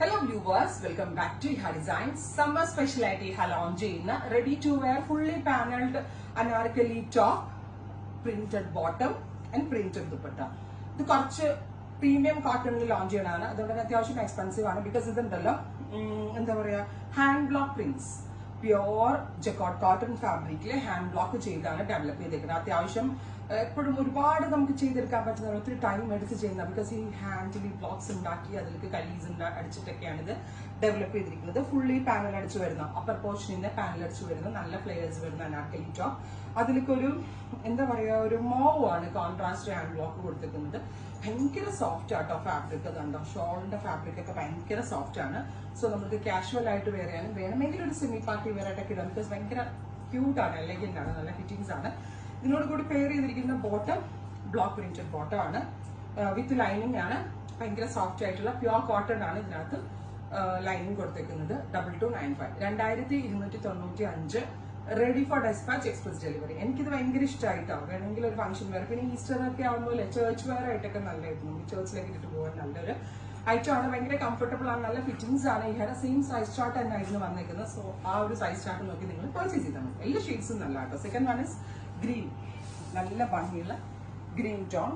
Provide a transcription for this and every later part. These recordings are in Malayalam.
Hello viewers, welcome back to Iha Designs. Summer speciality Iha launch ചെയ്യുന്ന ready to wear fully paneled anarkali top, printed bottom and printed dupatta. ഇത് കുറച്ച് പ്രീമിയം കോട്ടണിൽ ലോഞ്ച് ചെയ്യണതാണ്. അതുകൊണ്ട് തന്നെ അത്യാവശ്യം എക്സ്പെൻസീവ് ആണ്. ബിക്കോസ് ഇതുണ്ടല്ലോ എന്താ പറയാ hand block prints, pure jacquard cotton ഫാബ്രിക്കിൽ ഹാൻഡ് ബ്ലോക്ക് ചെയ്താണ് ഡെവലപ്പ് ചെയ്തേക്കുന്നത്. അത്യാവശ്യം എപ്പോഴും ഒരുപാട് നമുക്ക് ചെയ്തെടുക്കാൻ പറ്റുന്ന ഒത്തിരി ടൈം എടുത്ത് ചെയ്യുന്ന, ബിക്കോസ് ഈ ഹാൻഡിൽ ഈ ബ്ലോക്സ് ഉണ്ടാക്കി അതിലേക്ക് കലീസ് അടിച്ചിട്ടൊക്കെയാണ് ഇത് ഡെവലപ്പ് ചെയ്തിരിക്കുന്നത്. ഫുള്ളി പാനൽ അടിച്ചു വരുന്ന, അപ്പർ പോർഷനിൽ നിന്ന് പാനൽ അടിച്ചു വരുന്ന നല്ല ഫ്ലെയേഴ്സ് വരുന്ന അനാർക്കലി ടോപ്പ്. അതിലേക്ക് ഒരു എന്താ പറയാ ഒരു മോവ് ആണ് കോൺട്രാസ്റ്റ് ഹാൻഡ് ബ്ലോക്ക് കൊടുത്തിരിക്കുന്നത്. ഭയങ്കര സോഫ്റ്റ് ആട്ടോ ഫാബ്രിക്. അതുണ്ടോ ഷോളിന്റെ ഫാബ്രിക് ഒക്കെ ഭയങ്കര സോഫ്റ്റ് ആണ്. സോ നമുക്ക് കാഷ്വൽ ആയിട്ട് വെയർ ചെയ്യാനും വേണമെങ്കിൽ ഒരു സെമി പാർട്ടി വെയർ ആയിട്ടൊക്കെ ഇടാം. ബിക്കോസ് ഭയങ്കര ക്യൂട്ട് ആണ്, എലഗന്റ് ആണ്, നല്ല ഫിറ്റിംഗ്സ് ആണ്. ഇതിനോട് കൂടി പെയർ ചെയ്തിരിക്കുന്ന ബോട്ടം ബ്ലോക്ക് പ്രിന്റഡ് ബോട്ടം ആണ്, വിത്ത് ലൈനിങ് ആണ്. ഭയങ്കര സോഫ്റ്റ് ആയിട്ടുള്ള പ്യോർ കോട്ടൺ ആണ് ഇതിനകത്ത് ലൈനിങ് കൊടുത്തേക്കുന്നത്. 2295 2295 ready for despatch express delivery. എനിക്കിത് ഭയങ്കര ഇഷ്ടമായിട്ടാണ്. വേണമെങ്കിൽ ഒരു ഫംഗ്ഷൻ വെയർ, പിന്നെ ഈസ്റ്റർ ഒക്കെ ആകുമ്പോൾ ചേർച്ച് വെയർ ആയിട്ടൊക്കെ നല്ലതായിരുന്നു. നമുക്ക് ചേർച്ചിലേക്ക് ഇട്ടിട്ട് പോകാൻ നല്ലൊരു ഐറ്റം ആണ്. ഭയങ്കര കംഫർട്ടബിൾ ആണ്, നല്ല ഫിറ്റിംഗ്സ് ആണ്. ഇഹയുടെ സെയിം സൈസ് ചാർട്ട് തന്നെയായിരുന്നു വന്നേക്കുന്നത്. സോ ആ ഒരു സൈസ് ചാർട്ട് നോക്കി നിങ്ങൾ പർച്ചേസ് ചെയ്താൽ മതി. എല്ലാ ഷെയ്ഡ്സും നല്ല കേട്ടോ. സെക്കൻഡ് വൺ ഇസ് ഗ്രീൻ, നല്ല ഭംഗിയുള്ള ഗ്രീൻ ടോൺ.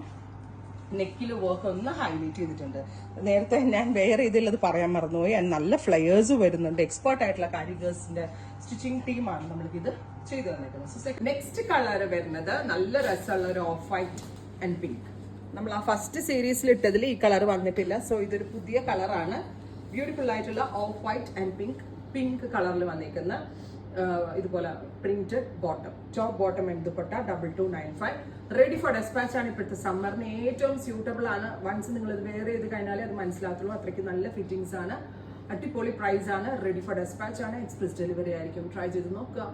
നെക്കിൽ വർക്ക് ഒന്ന് ഹൈലൈറ്റ് ചെയ്തിട്ടുണ്ട്. നേരത്തെ ഞാൻ വെയർ ചെയ്തുള്ളത് പറയാൻ മറന്നുപോയി. നല്ല ഫ്ലയേഴ്സ് വരുന്നുണ്ട്. എക്സ്പേർട്ട് ആയിട്ടുള്ള കാരിഗേഴ്സിന്റെ സ്റ്റിച്ചിങ് ടീമാണ് നമ്മൾക്ക് ഇത് ചെയ്തു തന്നിരിക്കുന്നത്. നെക്സ്റ്റ് കളർ വരുന്നത് നല്ല രസമുള്ള ഒരു ഓഫ് വൈറ്റ് ആൻഡ് പിങ്ക്. നമ്മൾ ആ ഫസ്റ്റ് സീരീസിൽ ഇട്ടതിൽ ഈ കളർ വന്നിട്ടില്ല. സോ ഇതൊരു പുതിയ കളറാണ്. ബ്യൂട്ടിഫുൾ ആയിട്ടുള്ള ഓഫ് വൈറ്റ് ആൻഡ് പിങ്ക് കളറിൽ വന്നിരിക്കുന്ന ഇതുപോലെ പ്രിന്റഡ് ബോട്ടം, ടോപ്പ് ബോട്ടം എടുത്തുപെട്ട 2295. റെഡി ഫോർ ഡെസ്പാച്ച് ആണ്. ഇപ്പോഴത്തെ സമ്മറിന് ഏറ്റവും സ്യൂട്ടബിൾ ആണ്. വൺസ് നിങ്ങൾ ഇത് വെയർ ചെയ്ത് കഴിഞ്ഞാലേ അത് മനസ്സിലാത്തുള്ളൂ. അത്രയ്ക്ക് നല്ല ഫിറ്റിംഗ്സ് ആണ്, അടിപൊളി പ്രൈസ് ആണ്. റെഡി ഫോർ ഡെസ്പാച്ച് ആണ്, എക്സ്പ്രസ് ഡെലിവറി ആയിരിക്കും. ട്രൈ ചെയ്ത് നോക്കുക.